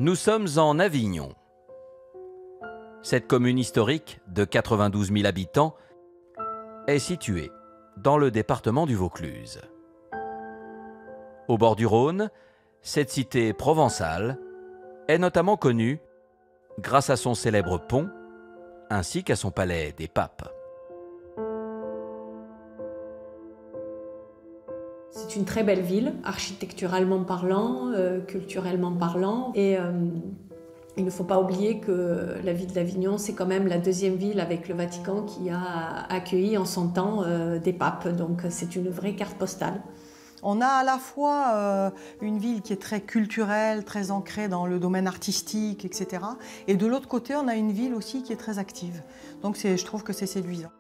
Nous sommes en Avignon. Cette commune historique de 92 000 habitants est située dans le département du Vaucluse. Au bord du Rhône, cette cité provençale est notamment connue grâce à son célèbre pont ainsi qu'à son palais des papes. C'est une très belle ville, architecturalement parlant, culturellement parlant. Et il ne faut pas oublier que la ville d'Avignon, c'est quand même la deuxième ville avec le Vatican qui a accueilli en son temps des papes. Donc c'est une vraie carte postale. On a à la fois une ville qui est très culturelle, très ancrée dans le domaine artistique, etc. Et de l'autre côté, on a une ville aussi qui est très active. Donc je trouve que c'est séduisant.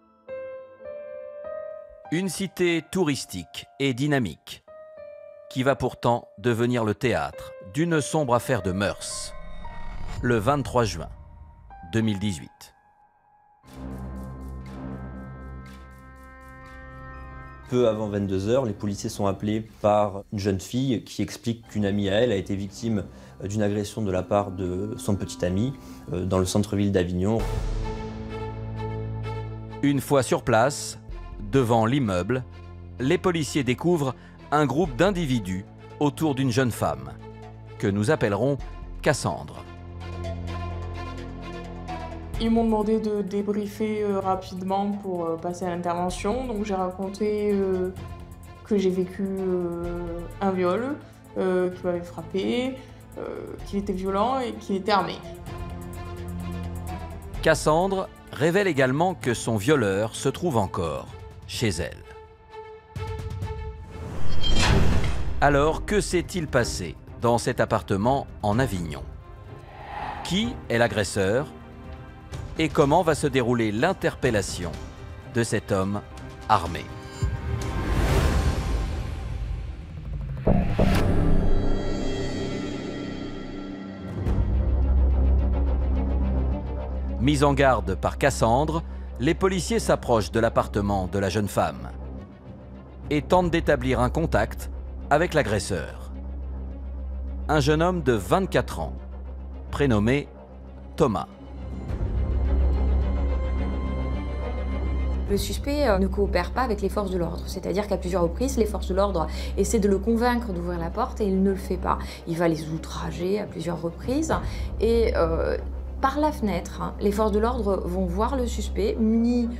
Une cité touristique et dynamique, qui va pourtant devenir le théâtre d'une sombre affaire de mœurs, le 23 juin 2018. Peu avant 22 h, les policiers sont appelés par une jeune fille qui explique qu'une amie à elle a été victime d'une agression de la part de son petit ami dans le centre-ville d'Avignon. Une fois sur place, devant l'immeuble, les policiers découvrent un groupe d'individus autour d'une jeune femme, que nous appellerons Cassandre. Ils m'ont demandé de débriefer rapidement pour passer à l'intervention. Donc j'ai raconté que j'ai vécu un viol, qu'il m'avait frappé, qu'il était violent et qu'il était armé. Cassandre révèle également que son violeur se trouve encore chez elle. Alors, que s'est-il passé dans cet appartement en Avignon? Qui est l'agresseur? Et comment va se dérouler l'interpellation de cet homme armé? Mis en garde par Cassandre, les policiers s'approchent de l'appartement de la jeune femme et tentent d'établir un contact avec l'agresseur. Un jeune homme de 24 ans, prénommé Thomas. Le suspect ne coopère pas avec les forces de l'ordre, c'est-à-dire qu'à plusieurs reprises, les forces de l'ordre essaient de le convaincre d'ouvrir la porte et il ne le fait pas. Il va les outrager à plusieurs reprises et par la fenêtre, les forces de l'ordre vont voir le suspect muni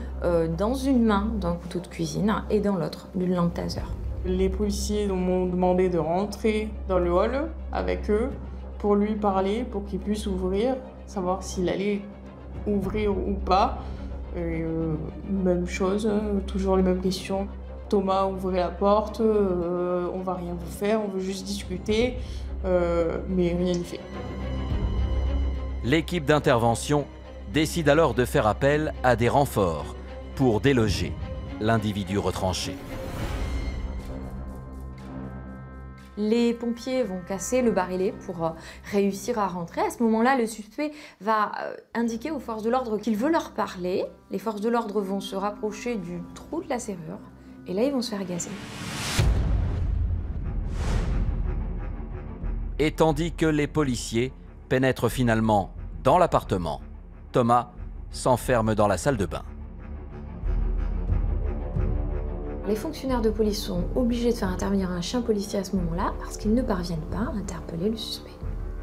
dans une main d'un couteau de cuisine et dans l'autre d'une lampe taser. Les policiers m'ont demandé de rentrer dans le hall avec eux pour lui parler, pour qu'il puisse ouvrir, savoir s'il allait ouvrir ou pas. Et, même chose, toujours les mêmes questions. Thomas, ouvrez la porte, on va rien vous faire, on veut juste discuter, mais rien n'y fait. L'équipe d'intervention décide alors de faire appel à des renforts pour déloger l'individu retranché. Les pompiers vont casser le barillet pour réussir à rentrer. À ce moment-là, le suspect va indiquer aux forces de l'ordre qu'il veut leur parler. Les forces de l'ordre vont se rapprocher du trou de la serrure et là, ils vont se faire gazer. Et tandis que les policiers pénètrent finalement dans l'appartement, Thomas s'enferme dans la salle de bain. Les fonctionnaires de police sont obligés de faire intervenir un chien policier à ce moment-là parce qu'ils ne parviennent pas à interpeller le suspect.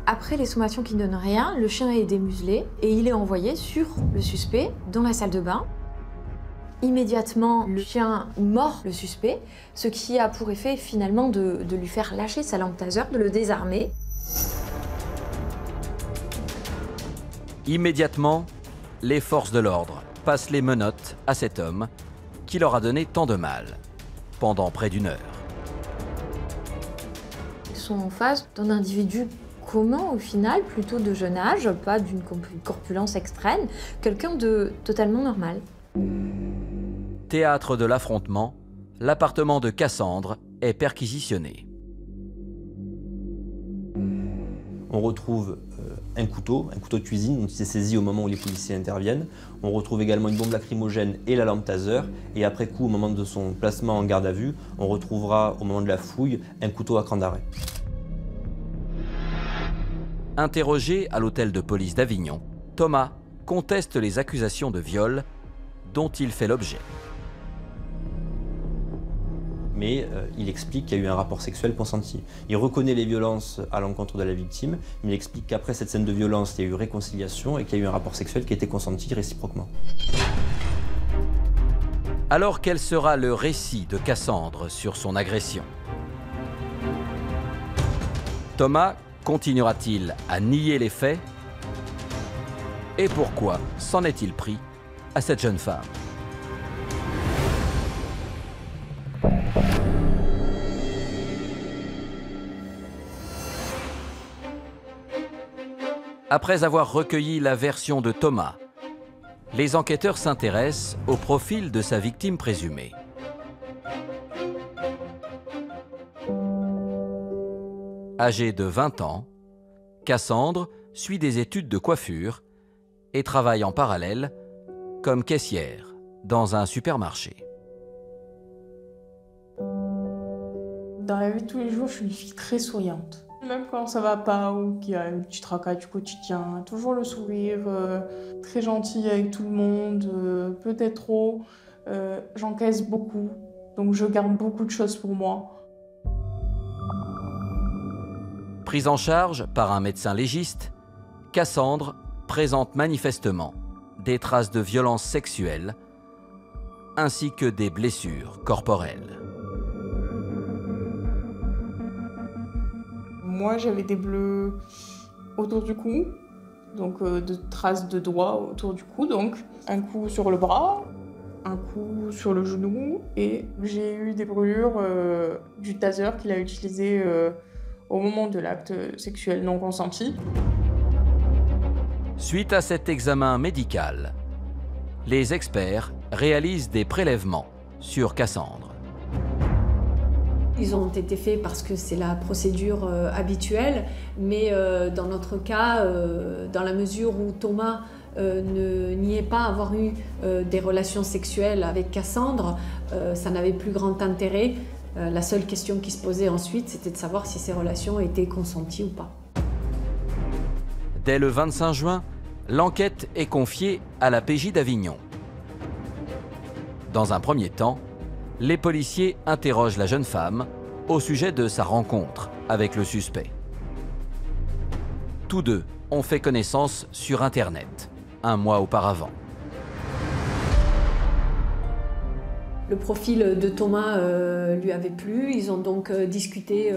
Après les sommations qui ne donnent rien, le chien est démuselé et il est envoyé sur le suspect dans la salle de bain. Immédiatement, le chien mord le suspect, ce qui a pour effet finalement de lui faire lâcher sa lampe taser, de le désarmer. Immédiatement, les forces de l'ordre passent les menottes à cet homme qui leur a donné tant de mal pendant près d'1 heure. Ils sont en face d'un individu commun au final, plutôt de jeune âge, pas d'une corpulence extrême, quelqu'un de totalement normal. Théâtre de l'affrontement, l'appartement de Cassandre est perquisitionné. On retrouve un couteau de cuisine dont il s'est saisi au moment où les policiers interviennent. On retrouve également une bombe lacrymogène et la lampe taser. Et après coup, au moment de son placement en garde à vue, on retrouvera au moment de la fouille un couteau à cran d'arrêt. Interrogé à l'hôtel de police d'Avignon, Thomas conteste les accusations de viol dont il fait l'objet. Mais il explique qu'il y a eu un rapport sexuel consenti. Il reconnaît les violences à l'encontre de la victime, mais il explique qu'après cette scène de violence, il y a eu réconciliation et qu'il y a eu un rapport sexuel qui a été consenti réciproquement. Alors quel sera le récit de Cassandre sur son agression? Thomas continuera-t-il à nier les faits? Et pourquoi s'en est-il pris à cette jeune femme? Après avoir recueilli la version de Thomas, les enquêteurs s'intéressent au profil de sa victime présumée. Âgée de 20 ans, Cassandre suit des études de coiffure et travaille en parallèle comme caissière dans un supermarché. Dans la vie de tous les jours, je suis une fille très souriante. Même quand ça va pas ou qu'il y a une petite tracas du quotidien, toujours le sourire, très gentille avec tout le monde, peut-être trop. J'encaisse beaucoup, donc je garde beaucoup de choses pour moi. Prise en charge par un médecin légiste, Cassandre présente manifestement des traces de violences sexuelles ainsi que des blessures corporelles. Moi, j'avais des bleus autour du cou, donc de traces de doigts autour du cou, donc un coup sur le bras, un coup sur le genou, et j'ai eu des brûlures du taser qu'il a utilisé au moment de l'acte sexuel non consenti. Suite à cet examen médical, les experts réalisent des prélèvements sur Cassandre. Ils ont été faits parce que c'est la procédure habituelle, mais dans notre cas, dans la mesure où Thomas ne niait pas avoir eu des relations sexuelles avec Cassandre, ça n'avait plus grand intérêt. La seule question qui se posait ensuite, c'était de savoir si ces relations étaient consenties ou pas. Dès le 25 juin, l'enquête est confiée à la PJ d'Avignon. Dans un premier temps, les policiers interrogent la jeune femme au sujet de sa rencontre avec le suspect. Tous deux ont fait connaissance sur Internet, un mois auparavant. Le profil de Thomas lui avait plu, ils ont donc discuté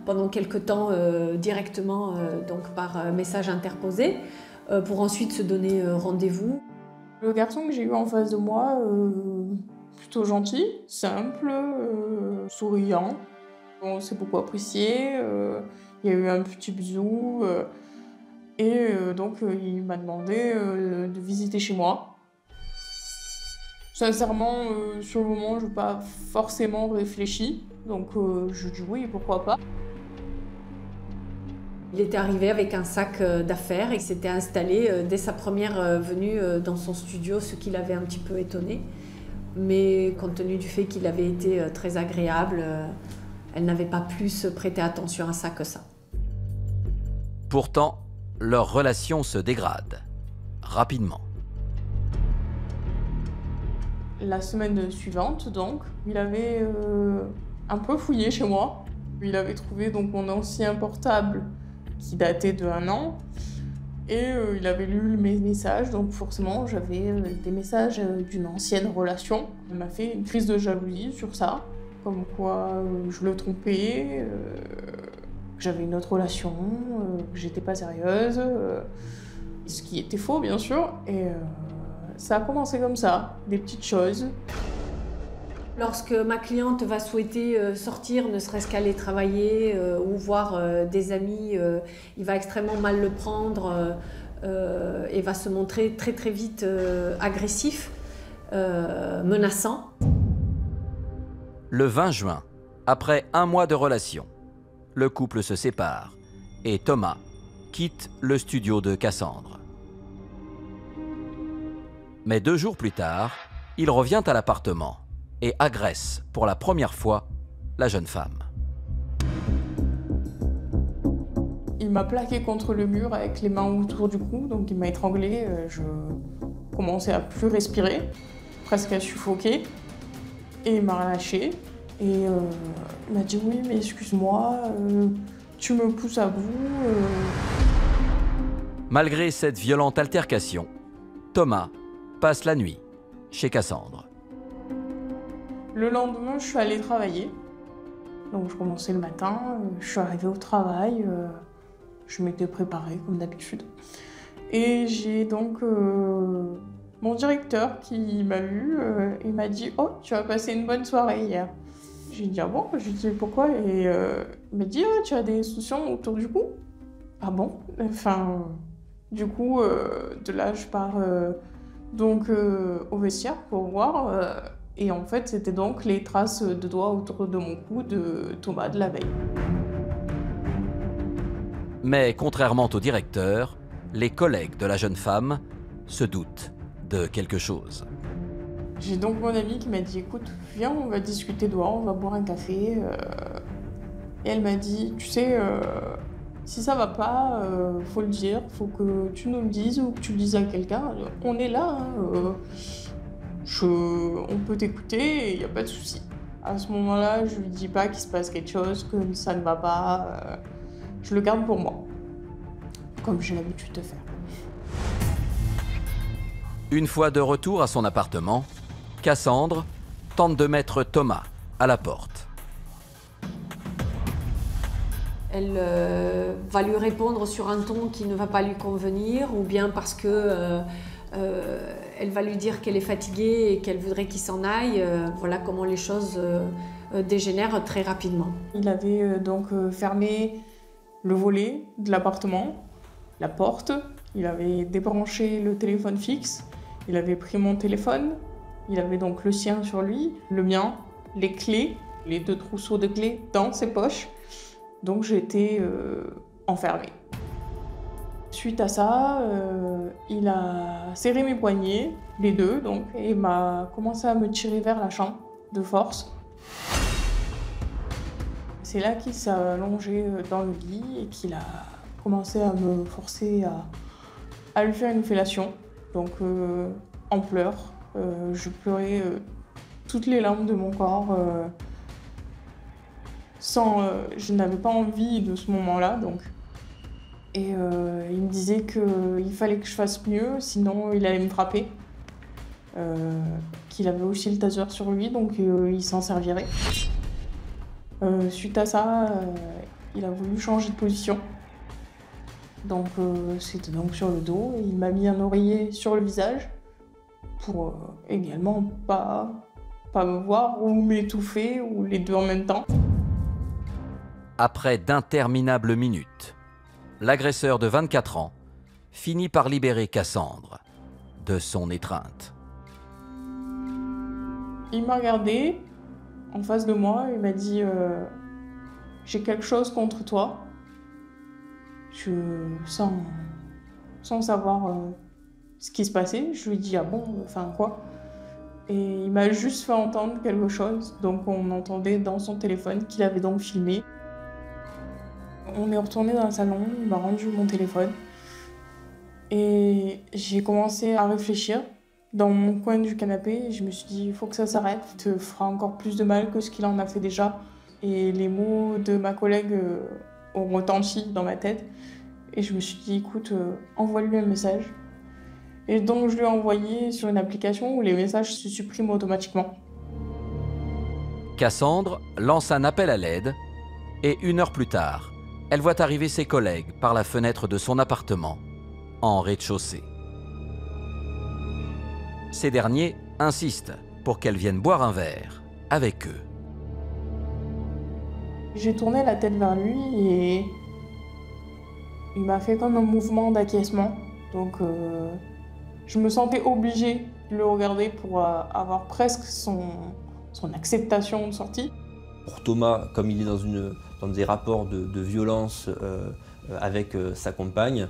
pendant quelque temps directement donc par message interposé pour ensuite se donner rendez-vous. Le garçon que j'ai eu en face de moi, plutôt gentil, simple, souriant. On s'est beaucoup apprécié, il y a eu un petit bisou et donc il m'a demandé de visiter chez moi. Sincèrement, sur le moment, je n'ai pas forcément réfléchi, donc je dis oui, pourquoi pas. Il était arrivé avec un sac d'affaires et s'était installé dès sa première venue dans son studio, ce qui l'avait un petit peu étonné. Mais compte tenu du fait qu'il avait été très agréable, elle n'avait pas plus prêté attention à ça que ça. Pourtant, leur relation se dégrade rapidement. La semaine suivante, donc, il avait un peu fouillé chez moi. Il avait trouvé donc mon ancien portable qui datait de 1 an. Et il avait lu mes messages, donc forcément j'avais des messages d'une ancienne relation. Il m'a fait une crise de jalousie sur ça, comme quoi je le trompais, que j'avais une autre relation, que j'étais pas sérieuse, ce qui était faux bien sûr. Et ça a commencé comme ça, des petites choses. Lorsque ma cliente va souhaiter sortir, ne serait-ce qu'aller travailler ou voir des amis, il va extrêmement mal le prendre et va se montrer très très vite agressif, menaçant. Le 20 juin, après 1 mois de relation, le couple se sépare et Thomas quitte le studio de Cassandre. Mais 2 jours plus tard, il revient à l'appartement et agresse pour la première fois la jeune femme. Il m'a plaqué contre le mur avec les mains autour du cou, donc il m'a étranglé. Je commençais à plus respirer, presque à suffoquer. Et il m'a relâché. Et il m'a dit oui, mais excuse-moi, tu me pousses à bout. Malgré cette violente altercation, Thomas passe la nuit chez Cassandre. Le lendemain, je suis allée travailler. Donc je commençais le matin, je suis arrivée au travail, je m'étais préparée comme d'habitude. Et j'ai donc mon directeur qui m'a vue et m'a dit « Oh, tu as passé une bonne soirée hier ». J'ai dit « Ah bon ?» Je lui ai dit « Pourquoi ?» Et il m'a dit « Tu as des soucions autour du cou ?» Ah bon? Enfin, du coup, de là, je pars donc au vestiaire pour voir. Et en fait, c'était donc les traces de doigts autour de mon cou de Thomas de la veille. Mais contrairement au directeur, les collègues de la jeune femme se doutent de quelque chose. J'ai donc mon amie qui m'a dit « Écoute, viens, on va discuter dehors, on va boire un café. » Et elle m'a dit « Tu sais, si ça va pas, faut le dire, faut que tu nous le dises ou que tu le dises à quelqu'un. On est là, hein, on peut t'écouter, il n'y a pas de souci. » À ce moment-là, je lui dis pas qu'il se passe quelque chose, que ça ne va pas. Je le garde pour moi, comme j'ai l'habitude de faire. Une fois de retour à son appartement, Cassandre tente de mettre Thomas à la porte. Elle va lui répondre sur un ton qui ne va pas lui convenir, ou bien parce que elle va lui dire qu'elle est fatiguée et qu'elle voudrait qu'il s'en aille. Voilà comment les choses dégénèrent très rapidement. Il avait donc fermé le volet de l'appartement, la porte. Il avait débranché le téléphone fixe. Il avait pris mon téléphone. Il avait donc le sien sur lui, le mien, les clés, les 2 trousseaux de clés dans ses poches. Donc j'étais enfermée. Suite à ça, il a serré mes poignets, les 2 donc, et m'a commencé à me tirer vers la chambre de force. C'est là qu'il s'est allongé dans le lit et qu'il a commencé à me forcer à lui faire une fellation. Donc en pleurs, je pleurais toutes les larmes de mon corps. Je n'avais pas envie de ce moment-là, donc. Et il me disait qu'il fallait que je fasse mieux, sinon il allait me frapper. Qu'il avait aussi le taser sur lui, donc il s'en servirait. Suite à ça, il a voulu changer de position. Donc c'était donc sur le dos, et il m'a mis un oreiller sur le visage pour également pas me voir ou m'étouffer, ou les 2 en même temps. Après d'interminables minutes, l'agresseur de 24 ans finit par libérer Cassandre de son étreinte. Il m'a regardé en face de moi et m'a dit j'ai quelque chose contre toi. Sans savoir ce qui se passait, je lui ai dit ah bon, enfin quoi? Et il m'a juste fait entendre quelque chose, donc on entendait dans son téléphone qu'il avait donc filmé. On est retourné dans le salon, il m'a rendu mon téléphone et j'ai commencé à réfléchir dans mon coin du canapé. Et je me suis dit il faut que ça s'arrête, il te fera encore plus de mal que ce qu'il en a fait déjà. Et les mots de ma collègue ont retenti dans ma tête et je me suis dit écoute, envoie-lui un message. Et donc je lui ai envoyé sur une application où les messages se suppriment automatiquement. Cassandre lance un appel à l'aide et 1 heure plus tard, elle voit arriver ses collègues par la fenêtre de son appartement, en rez-de-chaussée. Ces derniers insistent pour qu'elle vienne boire un verre avec eux. J'ai tourné la tête vers lui et il m'a fait comme un mouvement d'acquiescement. Donc je me sentais obligée de le regarder pour avoir presque son acceptation de sortie. Pour Thomas, comme il est dans des rapports de violence avec sa compagne,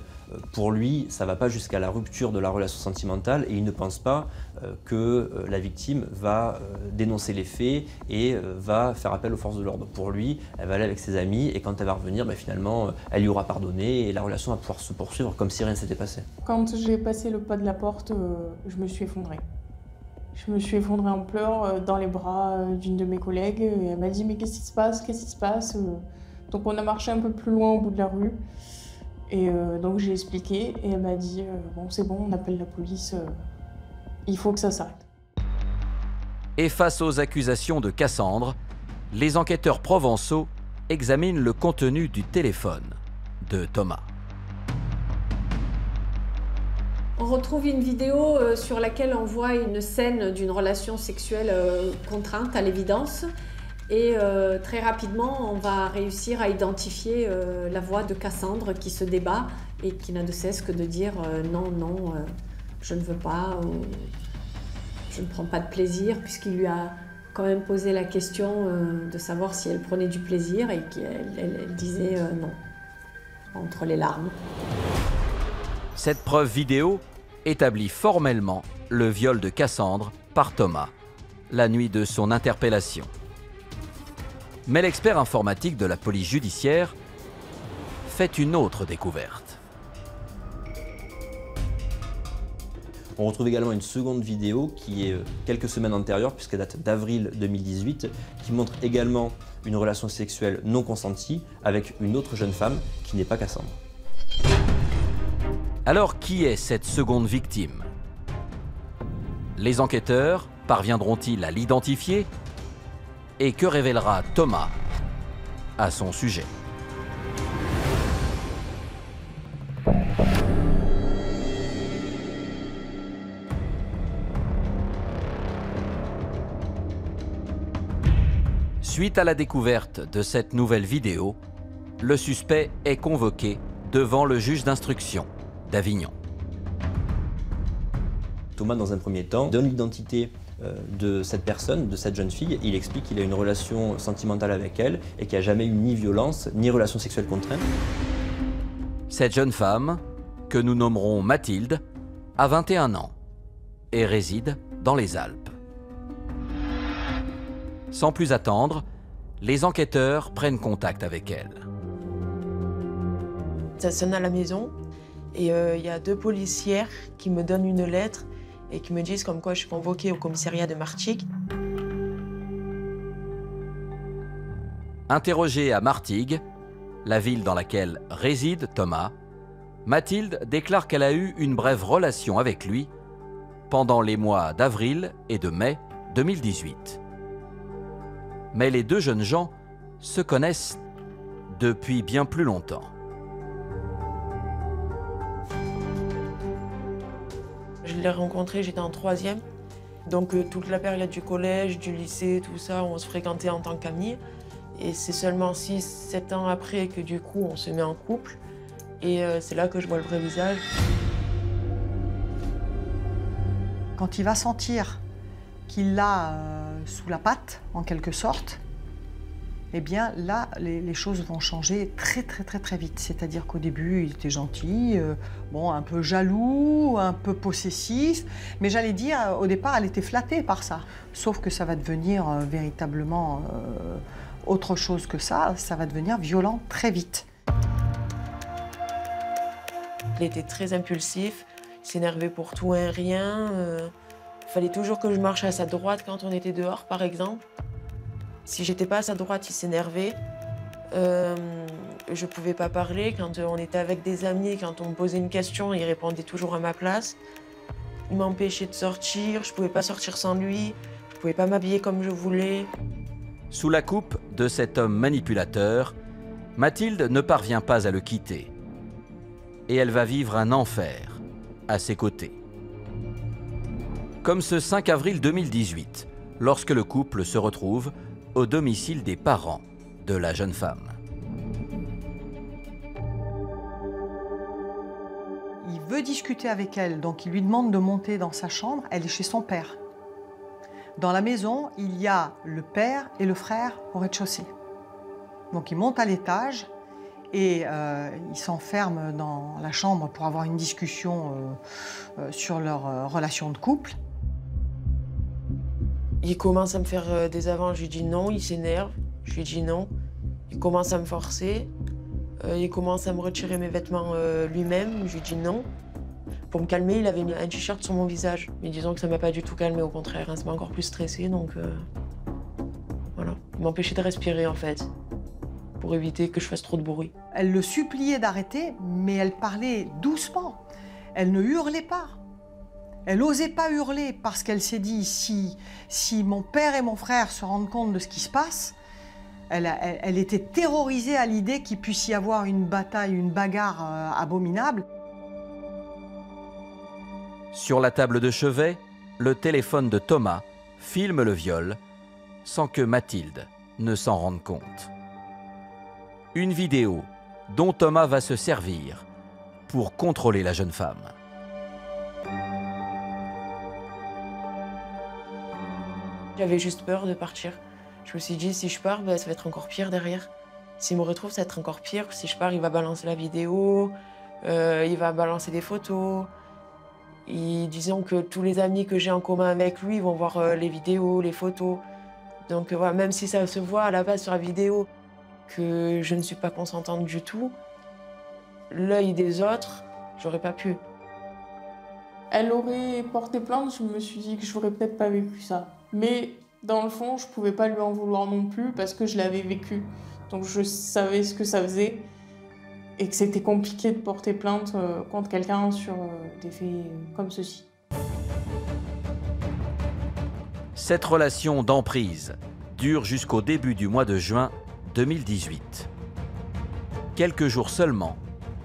pour lui, ça ne va pas jusqu'à la rupture de la relation sentimentale et il ne pense pas que la victime va dénoncer les faits et va faire appel aux forces de l'ordre. Pour lui, elle va aller avec ses amis et quand elle va revenir, finalement, elle lui aura pardonné et la relation va pouvoir se poursuivre comme si rien ne s'était passé. Quand j'ai passé le pas de la porte, je me suis effondrée. Je me suis effondrée en pleurs dans les bras d'une de mes collègues et elle m'a dit « mais qu'est-ce qui se passe? Qu'est-ce qui se passe ?» Donc on a marché un peu plus loin au bout de la rue et donc j'ai expliqué et elle m'a dit « bon c'est bon, on appelle la police, il faut que ça s'arrête. » Et face aux accusations de Cassandre, les enquêteurs provençaux examinent le contenu du téléphone de Thomas. On retrouve une vidéo sur laquelle on voit une scène d'une relation sexuelle contrainte à l'évidence. Et très rapidement, on va réussir à identifier la voix de Cassandre qui se débat et qui n'a de cesse que de dire non, non, je ne veux pas, je ne prends pas de plaisir, puisqu'il lui a quand même posé la question de savoir si elle prenait du plaisir et qu'elle disait non, entre les larmes. Cette preuve vidéo établit formellement le viol de Cassandre par Thomas, la nuit de son interpellation. Mais l'expert informatique de la police judiciaire fait une autre découverte. On retrouve également une seconde vidéo qui est quelques semaines antérieure, puisqu'elle date d'avril 2018, qui montre également une relation sexuelle non consentie avec une autre jeune femme qui n'est pas Cassandre. Alors, qui est cette seconde victime? Les enquêteurs parviendront-ils à l'identifier? Et que révélera Thomas à son sujet? Suite à la découverte de cette nouvelle vidéo, le suspect est convoqué devant le juge d'instruction d'Avignon. Thomas, dans un premier temps, donne l'identité de cette personne, de cette jeune fille. Il explique qu'il a une relation sentimentale avec elle et qu'il n'y a jamais eu ni violence, ni relation sexuelle contrainte. Cette jeune femme, que nous nommerons Mathilde, a 21 ans et réside dans les Alpes. Sans plus attendre, les enquêteurs prennent contact avec elle. Ça sonne à la maison et il y a 2 policières qui me donnent une lettre et qui me disent comme quoi je suis convoquée au commissariat de Martigues. Interrogée à Martigues, la ville dans laquelle réside Thomas, Mathilde déclare qu'elle a eu une brève relation avec lui pendant les mois d'avril et de mai 2018. Mais les 2 jeunes gens se connaissent depuis bien plus longtemps. Je l'ai rencontré, j'étais en 3e. Donc toute la période du collège, du lycée, tout ça, on se fréquentait en tant qu'amis. Et c'est seulement 6-7 ans après que du coup on se met en couple. Et c'est là que je vois le vrai visage. Quand il va sentir qu'il l'a sous la patte, en quelque sorte, eh bien là, les choses vont changer très vite. C'est-à-dire qu'au début, il était gentil, bon, un peu jaloux, un peu possessif, mais j'allais dire, au départ, elle était flattée par ça. Sauf que ça va devenir véritablement autre chose que ça va devenir violent très vite. Il était très impulsif, il s'énervait pour tout et rien. Il fallait toujours que je marche à sa droite quand on était dehors, par exemple. Si j'étais pas à sa droite, il s'énervait. Je pouvais pas parler. Quand on était avec des amis, quand on me posait une question, il répondait toujours à ma place. Il m'empêchait de sortir, je pouvais pas sortir sans lui, je pouvais pas m'habiller comme je voulais. Sous la coupe de cet homme manipulateur, Mathilde ne parvient pas à le quitter. Et elle va vivre un enfer à ses côtés. Comme ce 5 avril 2018, lorsque le couple se retrouve au domicile des parents de la jeune femme. Il veut discuter avec elle, donc il lui demande de monter dans sa chambre. Elle est chez son père. Dans la maison, il y a le père et le frère au rez-de-chaussée. Donc ils montent à l'étage et ils s'enferment dans la chambre pour avoir une discussion sur leur relation de couple. Il commence à me faire des avances, je lui dis non, il s'énerve, je lui dis non. Il commence à me forcer, il commence à me retirer mes vêtements lui-même, je lui dis non. Pour me calmer, il avait mis un t-shirt sur mon visage. Mais disons que ça m'a pas du tout calmé, au contraire, hein, ça m'a encore plus stressée, donc voilà. Il m'empêchait de respirer en fait, pour éviter que je fasse trop de bruit. Elle le suppliait d'arrêter, mais elle parlait doucement. Elle ne hurlait pas. Elle n'osait pas hurler parce qu'elle s'est dit si mon père et mon frère se rendent compte de ce qui se passe, elle était terrorisée à l'idée qu'il puisse y avoir une bataille, une bagarre abominable. Sur la table de chevet, le téléphone de Thomas filme le viol sans que Mathilde ne s'en rende compte. Une vidéo dont Thomas va se servir pour contrôler la jeune femme. J'avais juste peur de partir. Je me suis dit, si je pars, ben, ça va être encore pire derrière. S'il me retrouve, ça va être encore pire. Si je pars, il va balancer la vidéo, il va balancer des photos. Et disons que tous les amis que j'ai en commun avec lui vont voir les vidéos, les photos. Donc voilà, même si ça se voit à la base sur la vidéo que je ne suis pas consentante du tout, l'œil des autres, j'aurais pas pu. Elle aurait porté plainte, je me suis dit que j'aurais peut-être pas vécu ça. Mais dans le fond, je pouvais pas lui en vouloir non plus parce que je l'avais vécu. Donc je savais ce que ça faisait et que c'était compliqué de porter plainte contre quelqu'un sur des faits comme ceci. Cette relation d'emprise dure jusqu'au début du mois de juin 2018. Quelques jours seulement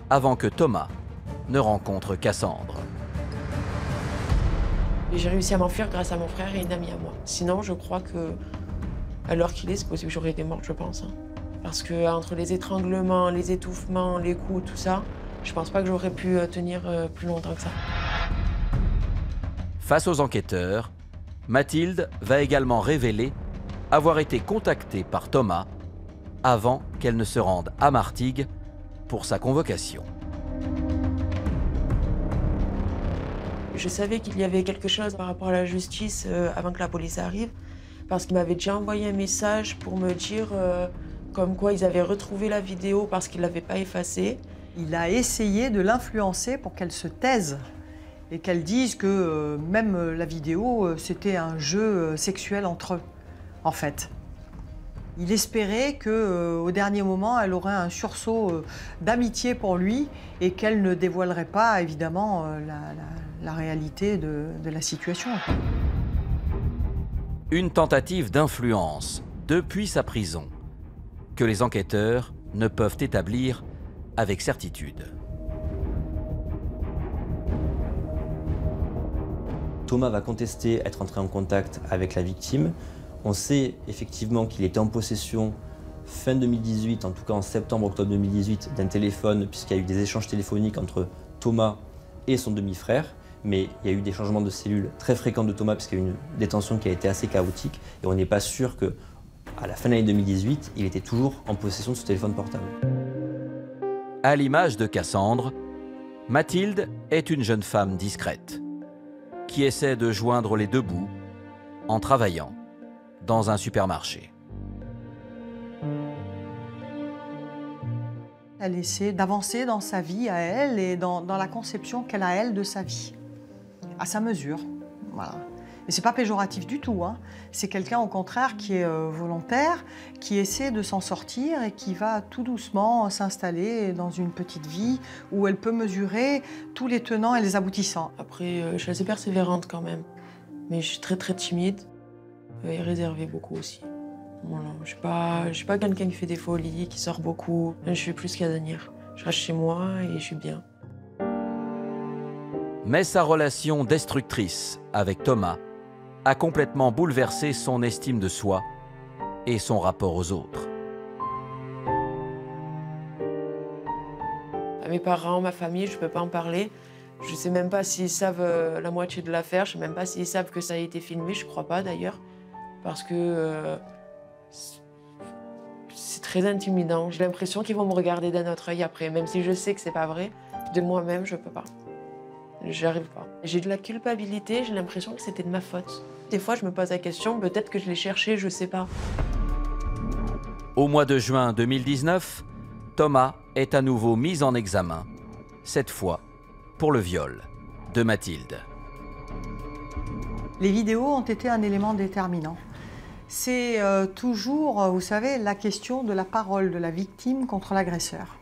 avant que Thomas ne rencontre Cassandre. J'ai réussi à m'enfuir grâce à mon frère et une amie à moi. Sinon, je crois que, à l'heure qu'il est, c'est possible que j'aurais été morte, je pense. Hein. Parce que entre les étranglements, les étouffements, les coups, tout ça, je pense pas que j'aurais pu tenir plus longtemps que ça. Face aux enquêteurs, Mathilde va également révéler avoir été contactée par Thomas avant qu'elle ne se rende à Martigues pour sa convocation. Je savais qu'il y avait quelque chose par rapport à la justice avant que la police arrive, parce qu'il m'avait déjà envoyé un message pour me dire comme quoi ils avaient retrouvé la vidéo parce qu'ils ne l'avaient pas effacée. Il a essayé de l'influencer pour qu'elle se taise et qu'elle dise que même la vidéo, c'était un jeu sexuel entre eux, en fait. Il espérait qu'au dernier moment, elle aurait un sursaut d'amitié pour lui et qu'elle ne dévoilerait pas, évidemment, la réalité de la situation. Une tentative d'influence depuis sa prison que les enquêteurs ne peuvent établir avec certitude. Thomas va contester être entré en contact avec la victime. On sait effectivement qu'il était en possession fin 2018, en tout cas en septembre-octobre 2018, d'un téléphone, puisqu'il y a eu des échanges téléphoniques entre Thomas et son demi-frère. Mais il y a eu des changements de cellules très fréquents de Thomas, puisqu'il y a eu une détention qui a été assez chaotique. Et on n'est pas sûr qu'à la fin de l'année 2018, il était toujours en possession de ce téléphone portable. À l'image de Cassandre, Mathilde est une jeune femme discrète qui essaie de joindre les deux bouts en travaillant dans un supermarché. Elle essaie d'avancer dans sa vie à elle et dans la conception qu'elle a, elle, de sa vie, à sa mesure. Voilà. Et c'est pas péjoratif du tout, hein. C'est quelqu'un, au contraire, qui est volontaire, qui essaie de s'en sortir et qui va tout doucement s'installer dans une petite vie où elle peut mesurer tous les tenants et les aboutissants. Après, je suis assez persévérante quand même, mais je suis très très timide et réservée beaucoup aussi. Voilà. Je suis pas quelqu'un qui fait des folies, qui sort beaucoup. Je suis plus casanière. Je reste chez moi et je suis bien. Mais sa relation destructrice avec Thomas a complètement bouleversé son estime de soi et son rapport aux autres. À mes parents, ma famille, je ne peux pas en parler Je sais même pas s'ils savent la moitié de l'affaire, je sais même pas s'ils savent que ça a été filmé, je crois pas d'ailleurs. Parce que c'est très intimidant. J'ai l'impression qu'ils vont me regarder d'un autre œil après, même si je sais que c'est pas vrai. De moi-même, je peux pas. J'arrive pas. J'ai de la culpabilité, j'ai l'impression que c'était de ma faute. Des fois, je me pose la question, peut-être que je l'ai cherché, je sais pas. Au mois de juin 2019, Thomas est à nouveau mis en examen, cette fois pour le viol de Mathilde. Les vidéos ont été un élément déterminant. C'est toujours, vous savez, la question de la parole de la victime contre l'agresseur.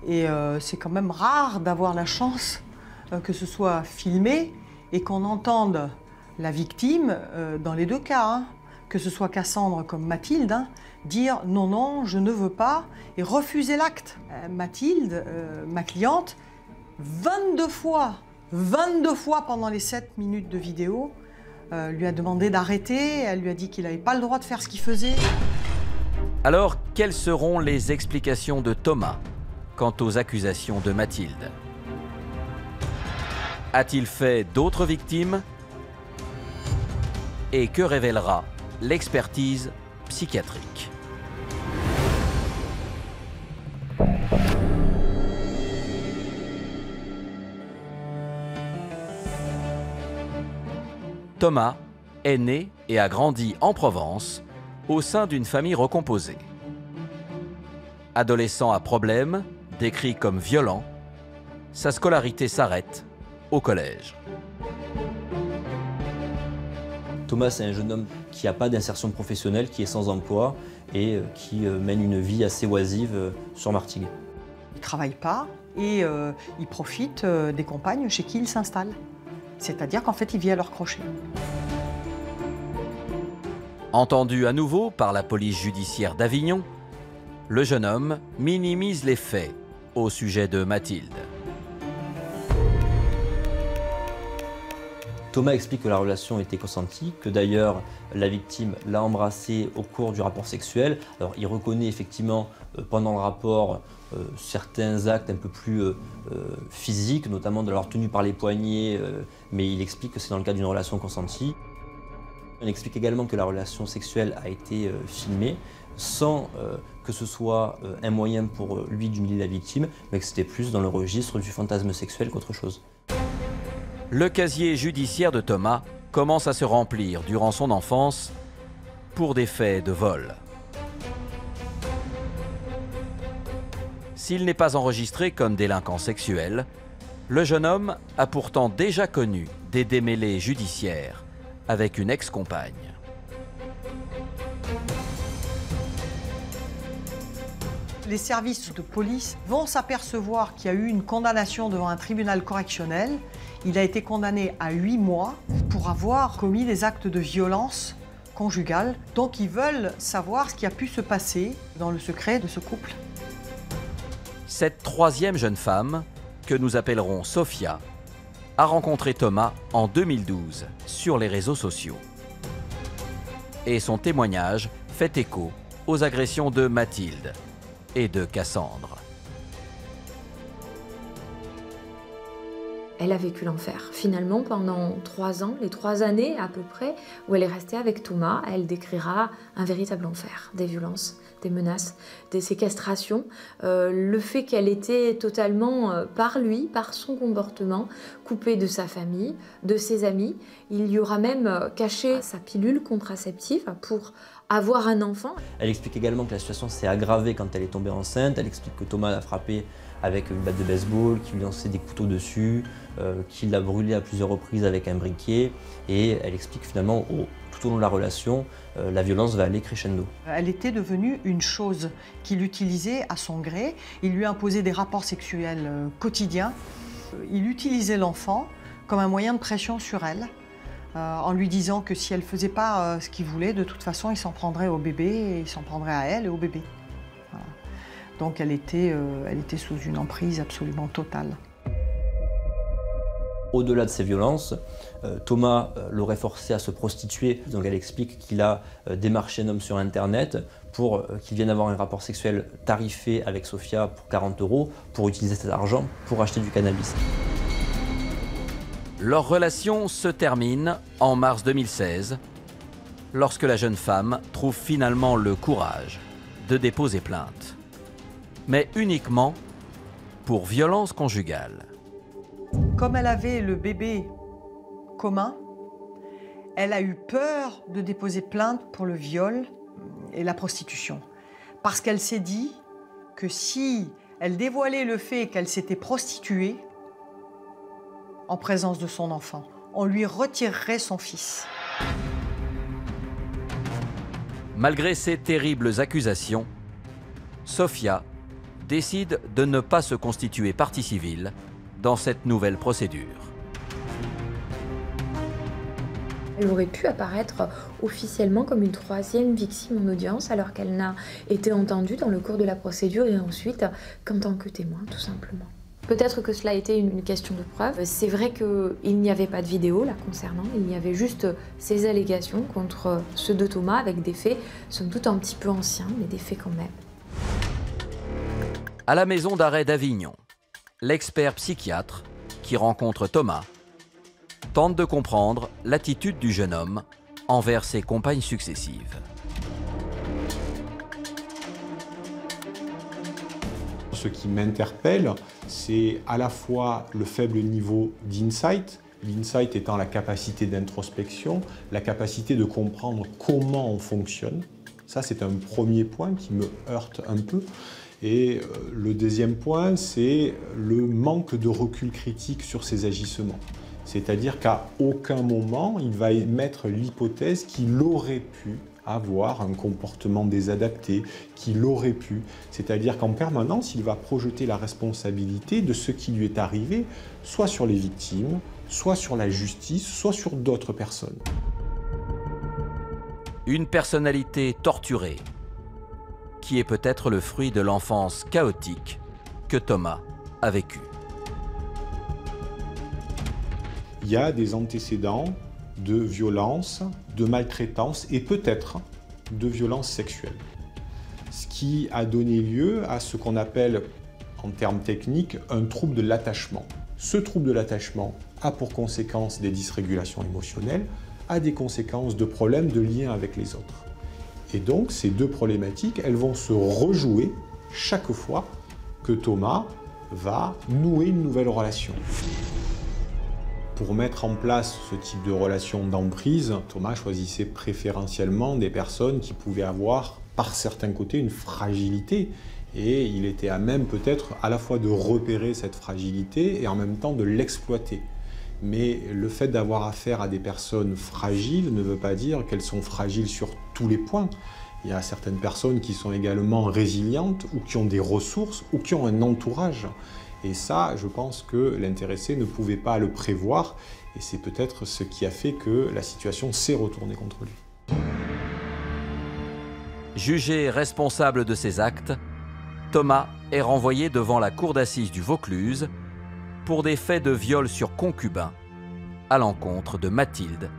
Et c'est quand même rare d'avoir la chance que ce soit filmé et qu'on entende la victime dans les deux cas, hein, que ce soit Cassandre comme Mathilde, hein, dire non, non, je ne veux pas et refuser l'acte. Mathilde, ma cliente, 22 fois pendant les 7 minutes de vidéo, lui a demandé d'arrêter, elle lui a dit qu'il n'avait pas le droit de faire ce qu'il faisait. Alors, quelles seront les explications de Thomas quant aux accusations de Mathilde? A-t-il fait d'autres victimes? Et que révélera l'expertise psychiatrique? Thomas est né et a grandi en Provence au sein d'une famille recomposée. Adolescent à problème, décrit comme violent, sa scolarité s'arrête au collège. Thomas, c'est un jeune homme qui n'a pas d'insertion professionnelle, qui est sans emploi et qui mène une vie assez oisive sur Martigues. Il ne travaille pas et il profite des compagnes chez qui il s'installe. C'est-à-dire qu'en fait, il vit à leur crochet. Entendu à nouveau par la police judiciaire d'Avignon, le jeune homme minimise les faits au sujet de Mathilde. Thomas explique que la relation était consentie, que d'ailleurs la victime l'a embrassé au cours du rapport sexuel. Alors il reconnaît effectivement pendant le rapport certains actes un peu plus physiques, notamment de l'avoir tenu par les poignets, mais il explique que c'est dans le cadre d'une relation consentie. Il explique également que la relation sexuelle a été filmée sans que ce soit un moyen pour lui d'humilier la victime, mais que c'était plus dans le registre du fantasme sexuel qu'autre chose. Le casier judiciaire de Thomas commence à se remplir durant son enfance pour des faits de vol. S'il n'est pas enregistré comme délinquant sexuel, le jeune homme a pourtant déjà connu des démêlés judiciaires avec une ex-compagne. Les services de police vont s'apercevoir qu'il y a eu une condamnation devant un tribunal correctionnel. Il a été condamné à 8 mois pour avoir commis des actes de violence conjugale. Donc ils veulent savoir ce qui a pu se passer dans le secret de ce couple. Cette troisième jeune femme, que nous appellerons Sophia, a rencontré Thomas en 2012 sur les réseaux sociaux. Et son témoignage fait écho aux agressions de Mathilde et de Cassandre. Elle a vécu l'enfer. Finalement, pendant 3 ans, les 3 années à peu près, où elle est restée avec Thomas, elle décrira un véritable enfer. Des violences, des menaces, des séquestrations. Le fait qu'elle était totalement, par lui, par son comportement, coupée de sa famille, de ses amis. Il y aura même caché sa pilule contraceptive pour avoir un enfant. Elle explique également que la situation s'est aggravée quand elle est tombée enceinte. Elle explique que Thomas l'a frappée avec une batte de baseball, qu'il lui lançait des couteaux dessus, qu'il l'a brûlée à plusieurs reprises avec un briquet. Et elle explique finalement, tout au long de la relation, la violence va aller crescendo. Elle était devenue une chose qu'il utilisait à son gré. Il lui imposait des rapports sexuels quotidiens. Il utilisait l'enfant comme un moyen de pression sur elle, en lui disant que si elle ne faisait pas ce qu'il voulait, de toute façon, il s'en prendrait au bébé, et il s'en prendrait à elle et au bébé. Voilà. Donc elle était sous une emprise absolument totale. Au-delà de ces violences, Thomas l'aurait forcé à se prostituer. Donc elle explique qu'il a démarché un homme sur Internet pour qu'il vienne avoir un rapport sexuel tarifé avec Sofia pour 40 € pour utiliser cet argent pour acheter du cannabis. Leur relation se termine en mars 2016, lorsque la jeune femme trouve finalement le courage de déposer plainte. Mais uniquement pour violence conjugale. Comme elle avait le bébé commun, elle a eu peur de déposer plainte pour le viol et la prostitution. Parce qu'elle s'est dit que si elle dévoilait le fait qu'elle s'était prostituée en présence de son enfant, on lui retirerait son fils. Malgré ces terribles accusations, Sofia décide de ne pas se constituer partie civile dans cette nouvelle procédure. Elle aurait pu apparaître officiellement comme une troisième victime en audience alors qu'elle n'a été entendue dans le cours de la procédure et ensuite qu'en tant que témoin, tout simplement. Peut-être que cela a été une question de preuve. C'est vrai qu'il n'y avait pas de vidéo là concernant, il y avait juste ces allégations contre ceux de Thomas avec des faits, somme toute un petit peu anciens, mais des faits quand même. À la maison d'arrêt d'Avignon, l'expert psychiatre qui rencontre Thomas tente de comprendre l'attitude du jeune homme envers ses compagnes successives. Ce qui m'interpelle, c'est à la fois le faible niveau d'insight, l'insight étant la capacité d'introspection, la capacité de comprendre comment on fonctionne. Ça, c'est un premier point qui me heurte un peu. Et le deuxième point, c'est le manque de recul critique sur ses agissements. C'est-à-dire qu'à aucun moment, il va émettre l'hypothèse qu'il aurait pu avoir un comportement désadapté, qu'il aurait pu. C'est-à-dire qu'en permanence, il va projeter la responsabilité de ce qui lui est arrivé, soit sur les victimes, soit sur la justice, soit sur d'autres personnes. Une personnalité torturée, qui est peut-être le fruit de l'enfance chaotique que Thomas a vécue. Il y a des antécédents de violence, de maltraitance et peut-être de violence sexuelle. Ce qui a donné lieu à ce qu'on appelle, en termes techniques, un trouble de l'attachement. Ce trouble de l'attachement a pour conséquence des dysrégulations émotionnelles, a des conséquences de problèmes de lien avec les autres. Et donc, ces deux problématiques, elles vont se rejouer chaque fois que Thomas va nouer une nouvelle relation. Pour mettre en place ce type de relation d'emprise, Thomas choisissait préférentiellement des personnes qui pouvaient avoir, par certains côtés, une fragilité. Et il était à même peut-être à la fois de repérer cette fragilité et en même temps de l'exploiter. Mais le fait d'avoir affaire à des personnes fragiles ne veut pas dire qu'elles sont fragiles sur tous les points. Il y a certaines personnes qui sont également résilientes ou qui ont des ressources ou qui ont un entourage. Et ça, je pense que l'intéressé ne pouvait pas le prévoir et c'est peut-être ce qui a fait que la situation s'est retournée contre lui. Jugé responsable de ses actes, Thomas est renvoyé devant la cour d'assises du Vaucluse pour des faits de viol sur concubin à l'encontre de Mathilde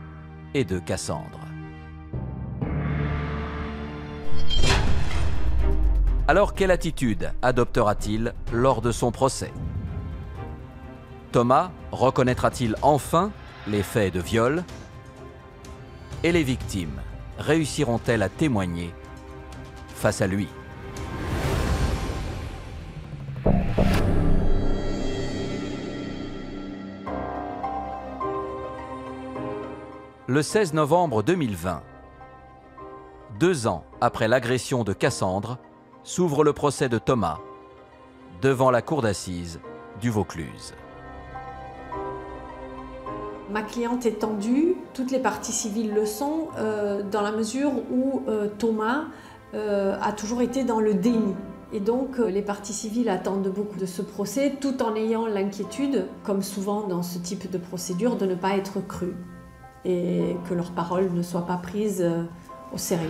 et de Cassandre. Alors, quelle attitude adoptera-t-il lors de son procès? Thomas reconnaîtra-t-il enfin les faits de viol? Et les victimes réussiront-elles à témoigner face à lui? Le 16 novembre 2020, 2 ans après l'agression de Cassandre, s'ouvre le procès de Thomas devant la cour d'assises du Vaucluse. Ma cliente est tendue, toutes les parties civiles le sont, dans la mesure où Thomas a toujours été dans le déni. Et donc les parties civiles attendent beaucoup de ce procès, tout en ayant l'inquiétude, comme souvent dans ce type de procédure, de ne pas être crues et que leurs paroles ne soient pas prises au sérieux.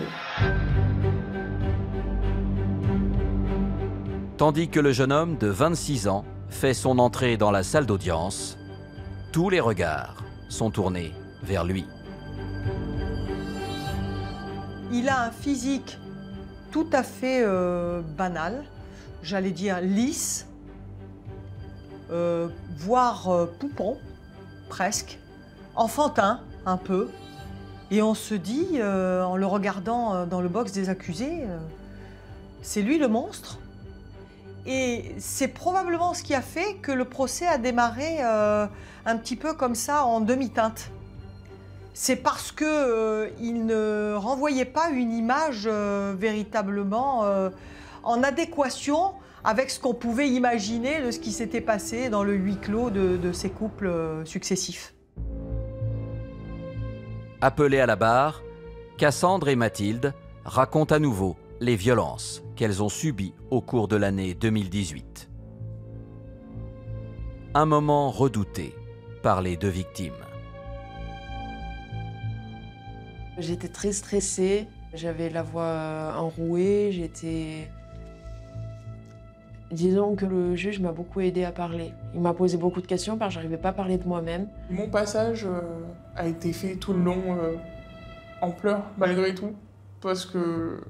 Tandis que le jeune homme de 26 ans fait son entrée dans la salle d'audience, Tous les regards sont tournés vers lui. Il a un physique tout à fait banal, j'allais dire lisse, voire poupon, presque, enfantin un peu. Et on se dit, en le regardant dans le box des accusés, c'est lui le monstre. Et c'est probablement ce qui a fait que le procès a démarré un petit peu comme ça, en demi-teinte. C'est parce qu'il ne renvoyait pas une image véritablement en adéquation avec ce qu'on pouvait imaginer de ce qui s'était passé dans le huis clos de ces couples successifs. Appelées à la barre, Cassandre et Mathilde racontent à nouveau les violences qu'elles ont subies au cours de l'année 2018. Un moment redouté par les deux victimes. J'étais très stressée, j'avais la voix enrouée, Disons que le juge m'a beaucoup aidée à parler. Il m'a posé beaucoup de questions parce que je n'arrivais pas à parler de moi-même. Mon passage a été fait tout le long en pleurs, malgré tout, parce que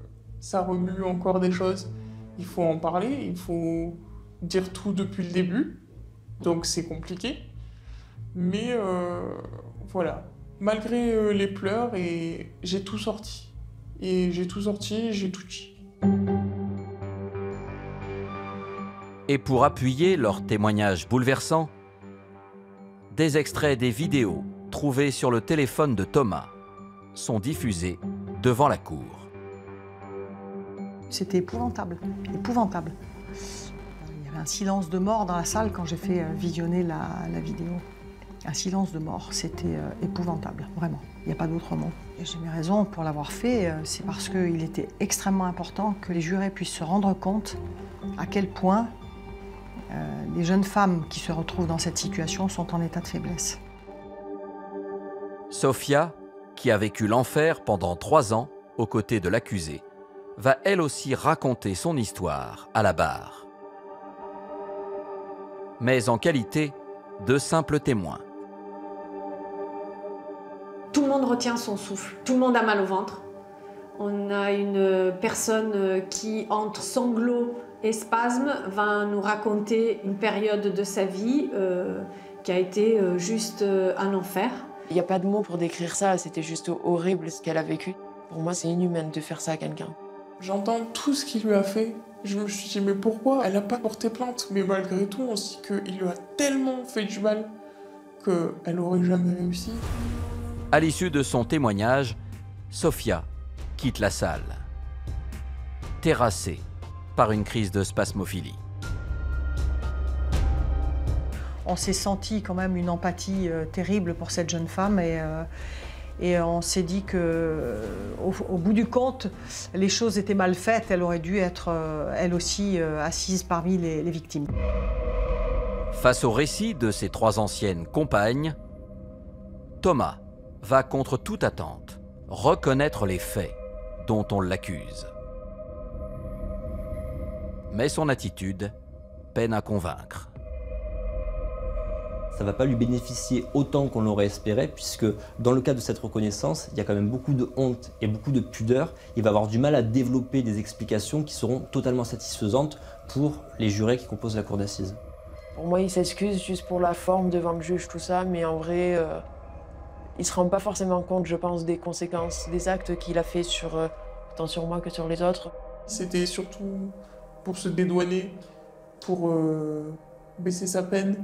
ça remue encore des choses. Il faut en parler, il faut dire tout depuis le début, donc c'est compliqué. Mais voilà, malgré les pleurs, et j'ai tout sorti. Et j'ai tout sorti, j'ai tout dit. Et pour appuyer leurs témoignages bouleversants, des extraits des vidéos trouvés sur le téléphone de Thomas sont diffusés devant la cour. C'était épouvantable, épouvantable. Il y avait un silence de mort dans la salle quand j'ai fait visionner la vidéo. Un silence de mort, c'était épouvantable, vraiment. Il n'y a pas d'autre mot. Et j'ai mes raisons pour l'avoir fait, c'est parce qu'il était extrêmement important que les jurés puissent se rendre compte à quel point les jeunes femmes qui se retrouvent dans cette situation sont en état de faiblesse. Sophia, qui a vécu l'enfer pendant 3 ans aux côtés de l'accusé, va elle aussi raconter son histoire à la barre. Mais en qualité de simple témoin. Tout le monde retient son souffle, tout le monde a mal au ventre. On a une personne qui, entre sanglots et spasmes, va nous raconter une période de sa vie qui a été juste un enfer. Il n'y a pas de mots pour décrire ça, c'était juste horrible ce qu'elle a vécu. Pour moi, c'est inhumain de faire ça à quelqu'un. J'entends tout ce qu'il lui a fait. Je me suis dit, mais pourquoi elle n'a pas porté plainte? Mais malgré tout, on se dit qu'il lui a tellement fait du mal qu'elle n'aurait jamais réussi. À l'issue de son témoignage, Sophia quitte la salle, terrassée par une crise de spasmophilie. On s'est senti quand même une empathie terrible pour cette jeune femme et on s'est dit qu'au bout du compte, les choses étaient mal faites. Elle aurait dû être, elle aussi, assise parmi les victimes. Face au récit de ses 3 anciennes compagnes, Thomas va contre toute attente reconnaître les faits dont on l'accuse. Mais son attitude peine à convaincre. Ça ne va pas lui bénéficier autant qu'on l'aurait espéré, puisque dans le cas de cette reconnaissance, il y a quand même beaucoup de honte et beaucoup de pudeur. Il va avoir du mal à développer des explications qui seront totalement satisfaisantes pour les jurés qui composent la cour d'assises. Pour moi, il s'excuse juste pour la forme devant le juge, tout ça, mais en vrai, il ne se rend pas forcément compte, je pense, des conséquences, des actes qu'il a fait tant sur moi que sur les autres. C'était surtout pour se dédouaner, pour baisser sa peine.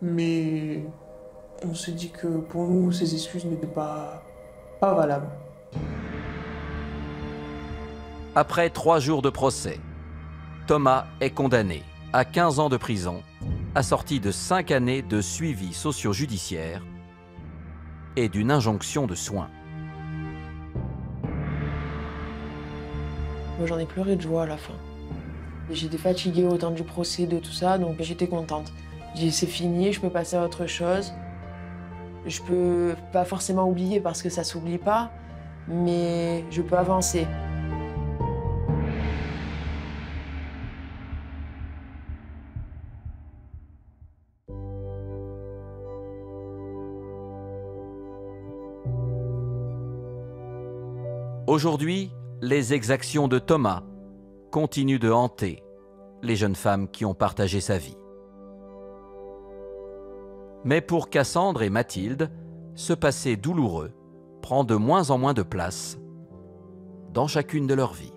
Mais on s'est dit que pour nous, ces excuses n'étaient pas valables. Après 3 jours de procès, Thomas est condamné à 15 ans de prison, assorti de 5 années de suivi socio-judiciaire et d'une injonction de soins. Moi, j'en ai pleuré de joie à la fin. J'étais fatiguée au temps du procès, de tout ça, donc j'étais contente. J'ai dit, c'est fini, je peux passer à autre chose. Je peux pas forcément oublier parce que ça s'oublie pas, mais je peux avancer. Aujourd'hui, les exactions de Thomas continuent de hanter les jeunes femmes qui ont partagé sa vie. Mais pour Cassandre et Mathilde, ce passé douloureux prend de moins en moins de place dans chacune de leurs vies.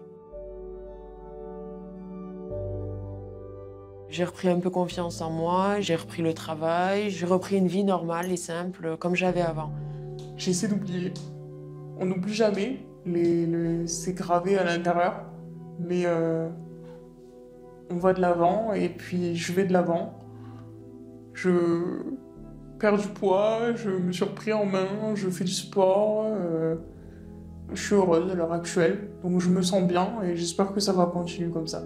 J'ai repris un peu confiance en moi, j'ai repris le travail, j'ai repris une vie normale et simple comme j'avais avant. J'essaie d'oublier. On n'oublie jamais, c'est gravé à l'intérieur, mais on va de l'avant et puis je vais de l'avant. Je perds du poids, je me suis repris en main, je fais du sport, je suis heureuse à l'heure actuelle, donc je me sens bien et j'espère que ça va continuer comme ça.